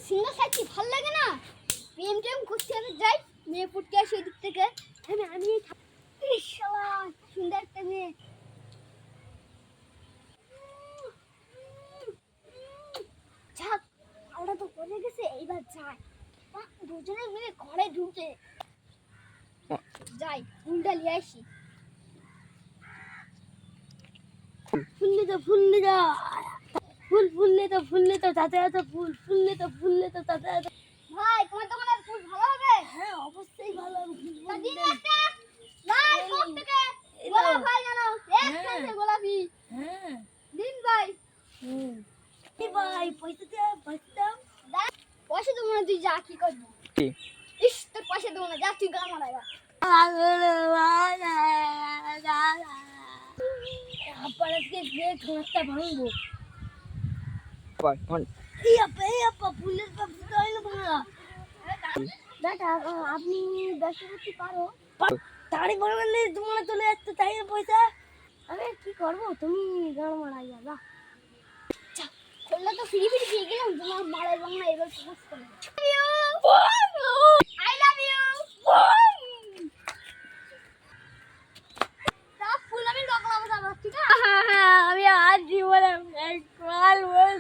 Single সাইডটি ভালো লাগে না, প্রেম টেম করতে আমি যাই, মেয়ে ফুটকে আসে এদিক থেকে, আমি শালা সুন্দর একটা মেয়ে। যাক, আমরা তো পড়ে গেছে, এইবার যাই। দুজনে মিলে ঘরে ঢুকে যাই, ফুলটা নিয়ে আসি। ফুললে তো ফুললে তো ফুললে তো তাতে এত ফুল, ফুললে তো তাতে এত। ভাই, তোমার দোকানের ফুল ভালো হবে? হ্যাঁ, অবশ্যই ভালো হবে। দিন একটা লাল টপ থেকে গোলাপ ভাই জানো, একসাথে গোলাপি। হ্যাঁ, দিন ভাই। ভাই পয়সা দে, পয়সা দেবো না, তুই যা, কি করবি? ইস, তোর পয়সা দেবো না, যা তুই গান মারা। আবার আজকে গিয়ে ঘরটা ভাঙবো। আপনি ব্যবসা করতে পারো? তাড়ি বললে তোমার চলে যাচ্ছে, তাই পয়সা আমি কি করবো? তুমি গান মারা যাবা, করলে তো ফ্রি ফ্রি দিয়ে গেলাম, তোমার মারাই বাংলা এবার প্রপোজ করো। I love you. তা ফুল আমি লগলাম, ঠিক আছে? আমি আজ জীবনে এক কল বল